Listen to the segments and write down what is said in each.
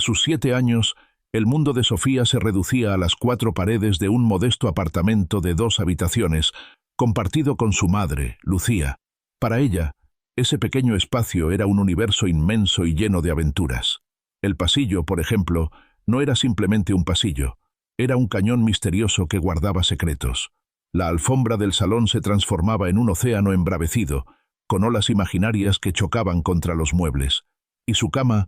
sus 7 años, el mundo de Sofía se reducía a las 4 paredes de un modesto apartamento de 2 habitaciones, compartido con su madre, Lucía. Para ella, ese pequeño espacio era un universo inmenso y lleno de aventuras. El pasillo, por ejemplo, no era simplemente un pasillo, era un cañón misterioso que guardaba secretos. La alfombra del salón se transformaba en un océano embravecido, con olas imaginarias que chocaban contra los muebles. Y su cama,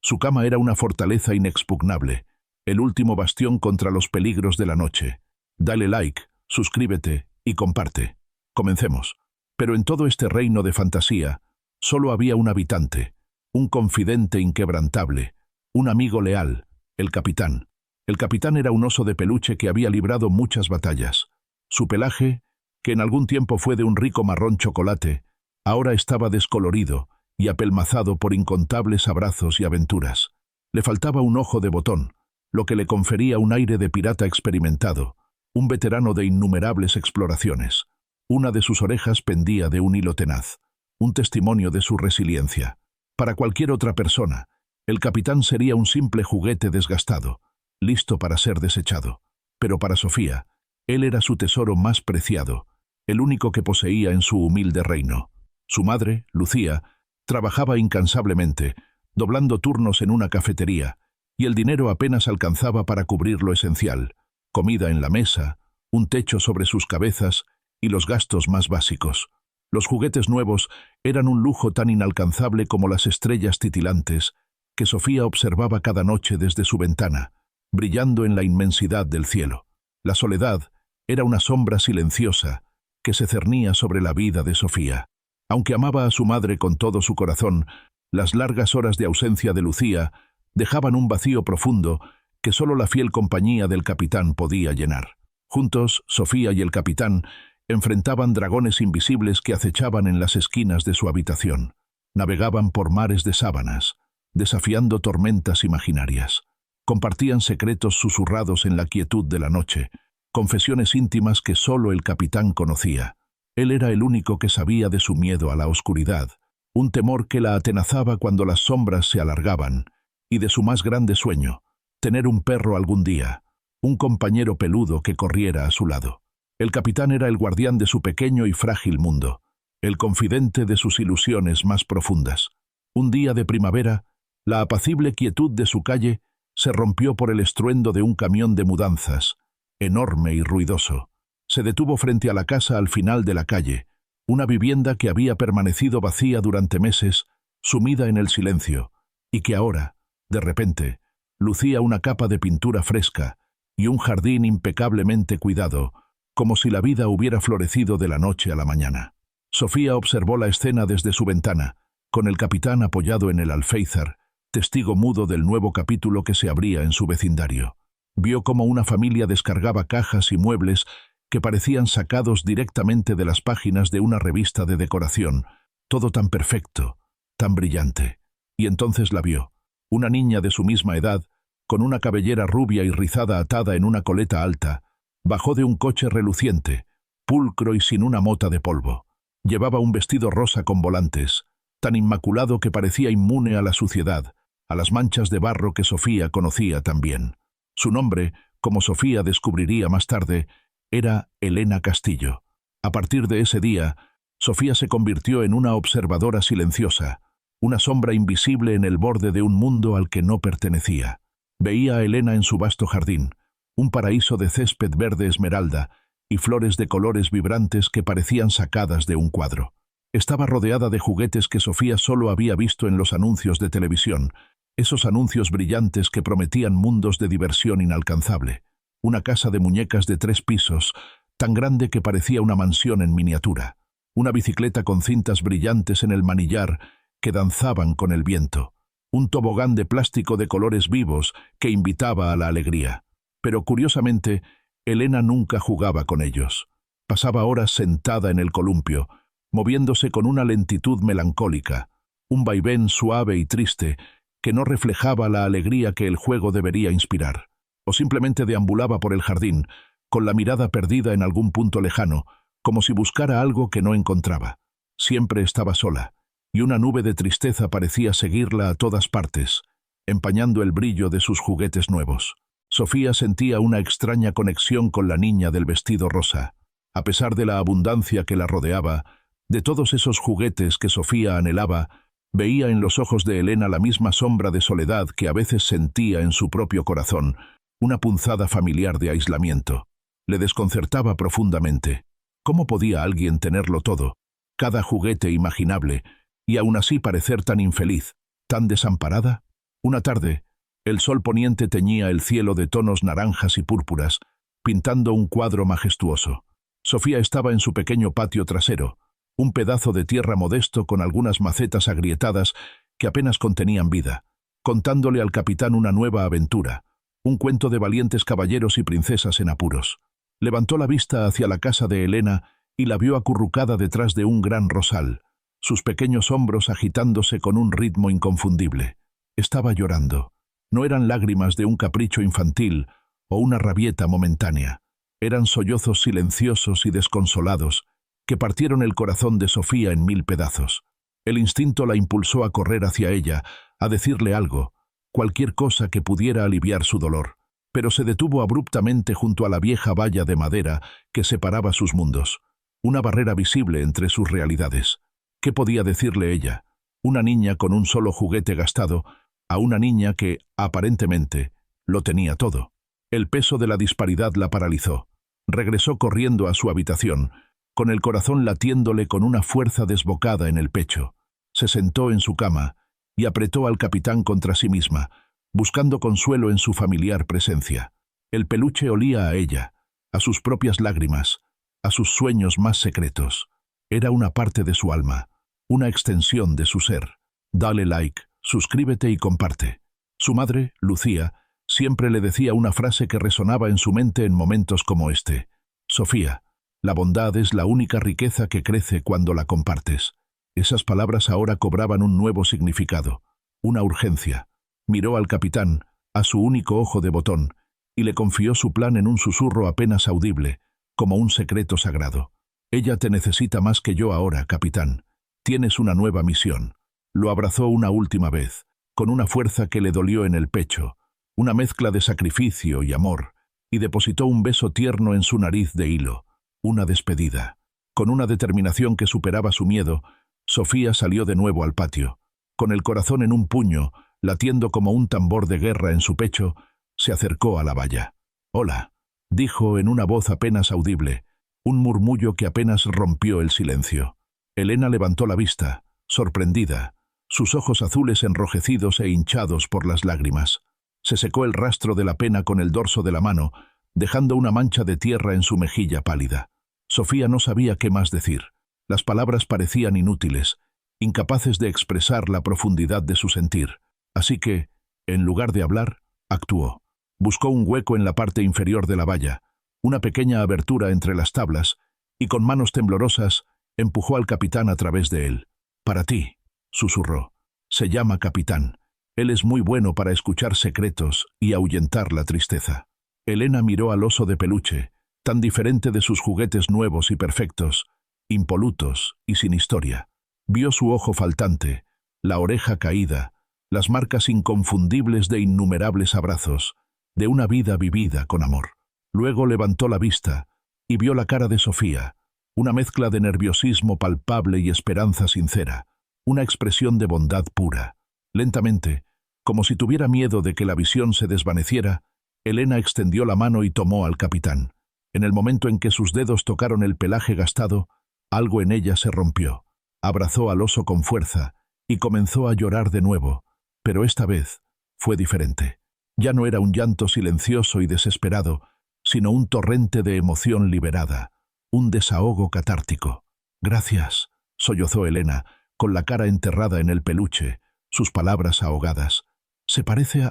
su cama era una fortaleza inexpugnable, el último bastión contra los peligros de la noche. Dale like, suscríbete y comparte. Comencemos. Pero en todo este reino de fantasía, solo había un habitante, un confidente inquebrantable, un amigo leal, el capitán. El capitán era un oso de peluche que había librado muchas batallas. Su pelaje, que en algún tiempo fue de un rico marrón chocolate, ahora estaba descolorido y apelmazado por incontables abrazos y aventuras. Le faltaba un ojo de botón, lo que le confería un aire de pirata experimentado, un veterano de innumerables exploraciones. Una de sus orejas pendía de un hilo tenaz, un testimonio de su resiliencia. Para cualquier otra persona, el capitán sería un simple juguete desgastado, listo para ser desechado. Pero para Sofía, él era su tesoro más preciado, el único que poseía en su humilde reino. Su madre, Lucía, trabajaba incansablemente, doblando turnos en una cafetería, y el dinero apenas alcanzaba para cubrir lo esencial: comida en la mesa, un techo sobre sus cabezas y los gastos más básicos. Los juguetes nuevos eran un lujo tan inalcanzable como las estrellas titilantes que Sofía observaba cada noche desde su ventana, brillando en la inmensidad del cielo. La soledad era una sombra silenciosa que se cernía sobre la vida de Sofía. Aunque amaba a su madre con todo su corazón, las largas horas de ausencia de Lucía dejaban un vacío profundo que solo la fiel compañía del capitán podía llenar. Juntos, Sofía y el capitán enfrentaban dragones invisibles que acechaban en las esquinas de su habitación. Navegaban por mares de sábanas, desafiando tormentas imaginarias. Compartían secretos susurrados en la quietud de la noche, confesiones íntimas que solo el capitán conocía. Él era el único que sabía de su miedo a la oscuridad, un temor que la atenazaba cuando las sombras se alargaban, y de su más grande sueño, tener un perro algún día, un compañero peludo que corriera a su lado. El capitán era el guardián de su pequeño y frágil mundo, el confidente de sus ilusiones más profundas. Un día de primavera, la apacible quietud de su calle se rompió por el estruendo de un camión de mudanzas, enorme y ruidoso. Se detuvo frente a la casa al final de la calle, una vivienda que había permanecido vacía durante meses, sumida en el silencio, y que ahora, de repente, lucía una capa de pintura fresca y un jardín impecablemente cuidado, como si la vida hubiera florecido de la noche a la mañana. Sofía observó la escena desde su ventana, con el capitán apoyado en el alféizar, testigo mudo del nuevo capítulo que se abría en su vecindario. Vio cómo una familia descargaba cajas y muebles que parecían sacados directamente de las páginas de una revista de decoración, todo tan perfecto, tan brillante. Y entonces la vio, una niña de su misma edad, con una cabellera rubia y rizada atada en una coleta alta, bajó de un coche reluciente, pulcro y sin una mota de polvo. Llevaba un vestido rosa con volantes, tan inmaculado que parecía inmune a la suciedad, a las manchas de barro que Sofía conocía tan bien. Su nombre, como Sofía descubriría más tarde, era Elena Castillo. A partir de ese día, Sofía se convirtió en una observadora silenciosa, una sombra invisible en el borde de un mundo al que no pertenecía. Veía a Elena en su vasto jardín, un paraíso de césped verde esmeralda y flores de colores vibrantes que parecían sacadas de un cuadro. Estaba rodeada de juguetes que Sofía solo había visto en los anuncios de televisión, esos anuncios brillantes que prometían mundos de diversión inalcanzable. Una casa de muñecas de 3 pisos, tan grande que parecía una mansión en miniatura. Una bicicleta con cintas brillantes en el manillar que danzaban con el viento. Un tobogán de plástico de colores vivos que invitaba a la alegría. Pero curiosamente, Elena nunca jugaba con ellos. Pasaba horas sentada en el columpio, moviéndose con una lentitud melancólica, un vaivén suave y triste que no reflejaba la alegría que el juego debería inspirar. O simplemente deambulaba por el jardín, con la mirada perdida en algún punto lejano, como si buscara algo que no encontraba. Siempre estaba sola, y una nube de tristeza parecía seguirla a todas partes, empañando el brillo de sus juguetes nuevos. Sofía sentía una extraña conexión con la niña del vestido rosa. A pesar de la abundancia que la rodeaba, de todos esos juguetes que Sofía anhelaba, veía en los ojos de Elena la misma sombra de soledad que a veces sentía en su propio corazón, una punzada familiar de aislamiento. Le desconcertaba profundamente. ¿Cómo podía alguien tenerlo todo, cada juguete imaginable, y aún así parecer tan infeliz, tan desamparada? Una tarde, el sol poniente teñía el cielo de tonos naranjas y púrpuras, pintando un cuadro majestuoso. Sofía estaba en su pequeño patio trasero, un pedazo de tierra modesto con algunas macetas agrietadas que apenas contenían vida, contándole al capitán una nueva aventura, un cuento de valientes caballeros y princesas en apuros. Levantó la vista hacia la casa de Elena y la vio acurrucada detrás de un gran rosal, sus pequeños hombros agitándose con un ritmo inconfundible. Estaba llorando. No eran lágrimas de un capricho infantil o una rabieta momentánea. Eran sollozos silenciosos y desconsolados que partieron el corazón de Sofía en 1000 pedazos. El instinto la impulsó a correr hacia ella, a decirle algo, cualquier cosa que pudiera aliviar su dolor, pero se detuvo abruptamente junto a la vieja valla de madera que separaba sus mundos, una barrera visible entre sus realidades. ¿Qué podía decirle ella, una niña con un solo juguete gastado, a una niña que, aparentemente, lo tenía todo? El peso de la disparidad la paralizó. Regresó corriendo a su habitación, con el corazón latiéndole con una fuerza desbocada en el pecho. Se sentó en su cama y apretó al capitán contra sí misma, buscando consuelo en su familiar presencia. El peluche olía a ella, a sus propias lágrimas, a sus sueños más secretos. Era una parte de su alma, una extensión de su ser. Dale like, suscríbete y comparte. Su madre, Lucía, siempre le decía una frase que resonaba en su mente en momentos como este. Sofía, la bondad es la única riqueza que crece cuando la compartes. Esas palabras ahora cobraban un nuevo significado, una urgencia. Miró al capitán, a su único ojo de botón, y le confió su plan en un susurro apenas audible, como un secreto sagrado. Ella te necesita más que yo ahora, capitán. Tienes una nueva misión. Lo abrazó una última vez, con una fuerza que le dolió en el pecho, una mezcla de sacrificio y amor, y depositó un beso tierno en su nariz de hilo, una despedida. Con una determinación que superaba su miedo, Sofía salió de nuevo al patio. Con el corazón en un puño, latiendo como un tambor de guerra en su pecho, se acercó a la valla. «Hola», dijo en una voz apenas audible, un murmullo que apenas rompió el silencio. Elena levantó la vista, sorprendida, sus ojos azules enrojecidos e hinchados por las lágrimas. Se secó el rastro de la pena con el dorso de la mano, dejando una mancha de tierra en su mejilla pálida. Sofía no sabía qué más decir. Las palabras parecían inútiles, incapaces de expresar la profundidad de su sentir. Así que, en lugar de hablar, actuó. Buscó un hueco en la parte inferior de la valla, una pequeña abertura entre las tablas, y con manos temblorosas empujó al capitán a través de él. «Para ti», susurró. «Se llama capitán. Él es muy bueno para escuchar secretos y ahuyentar la tristeza». Elena miró al oso de peluche, tan diferente de sus juguetes nuevos y perfectos, impolutos y sin historia. Vio su ojo faltante, la oreja caída, las marcas inconfundibles de innumerables abrazos, de una vida vivida con amor. Luego levantó la vista y vio la cara de Sofía, una mezcla de nerviosismo palpable y esperanza sincera, una expresión de bondad pura. Lentamente, como si tuviera miedo de que la visión se desvaneciera, Elena extendió la mano y tomó al capitán. En el momento en que sus dedos tocaron el pelaje gastado, algo en ella se rompió. Abrazó al oso con fuerza y comenzó a llorar de nuevo, pero esta vez fue diferente. Ya no era un llanto silencioso y desesperado, sino un torrente de emoción liberada, un desahogo catártico. «Gracias», sollozó Elena, con la cara enterrada en el peluche, sus palabras ahogadas. Se parece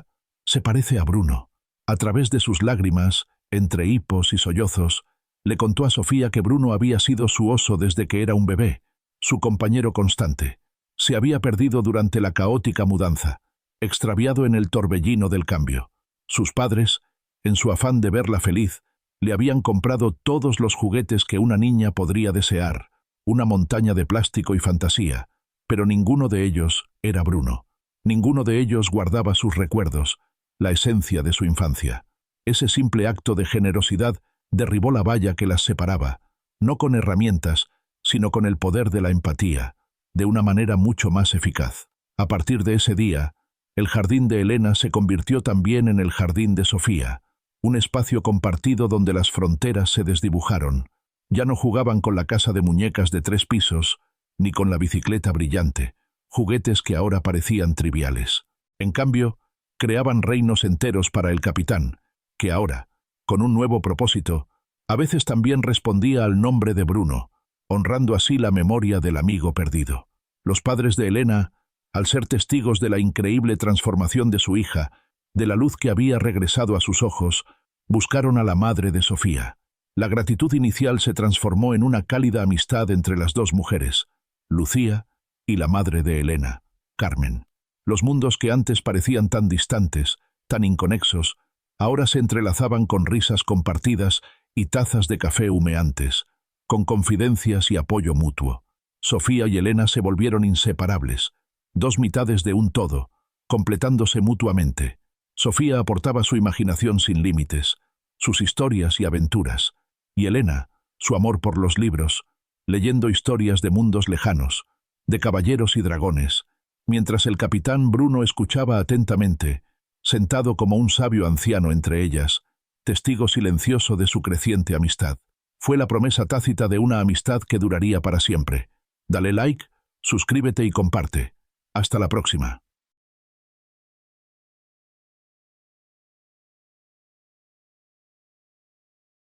a Bruno». A través de sus lágrimas, entre hipos y sollozos, le contó a Sofía que Bruno había sido su oso desde que era un bebé, su compañero constante. Se había perdido durante la caótica mudanza, extraviado en el torbellino del cambio. Sus padres, en su afán de verla feliz, le habían comprado todos los juguetes que una niña podría desear, una montaña de plástico y fantasía, pero ninguno de ellos era Bruno. Ninguno de ellos guardaba sus recuerdos, la esencia de su infancia. Ese simple acto de generosidad derribó la valla que las separaba, no con herramientas, sino con el poder de la empatía, de una manera mucho más eficaz. A partir de ese día, el jardín de Elena se convirtió también en el jardín de Sofía, un espacio compartido donde las fronteras se desdibujaron. Ya no jugaban con la casa de muñecas de 3 pisos, ni con la bicicleta brillante, juguetes que ahora parecían triviales. En cambio, creaban reinos enteros para el capitán, que ahora, con un nuevo propósito, a veces también respondía al nombre de Bruno, honrando así la memoria del amigo perdido. Los padres de Elena, al ser testigos de la increíble transformación de su hija, de la luz que había regresado a sus ojos, buscaron a la madre de Sofía. La gratitud inicial se transformó en una cálida amistad entre las dos mujeres, Lucía y la madre de Elena, Carmen. Los mundos que antes parecían tan distantes, tan inconexos, ahora se entrelazaban con risas compartidas y tazas de café humeantes, con confidencias y apoyo mutuo. Sofía y Elena se volvieron inseparables, dos mitades de un todo, completándose mutuamente. Sofía aportaba su imaginación sin límites, sus historias y aventuras, y Elena, su amor por los libros, leyendo historias de mundos lejanos, de caballeros y dragones, mientras el capitán Bruno escuchaba atentamente, sentado como un sabio anciano entre ellas, testigo silencioso de su creciente amistad. Fue la promesa tácita de una amistad que duraría para siempre. Dale like, suscríbete y comparte. Hasta la próxima.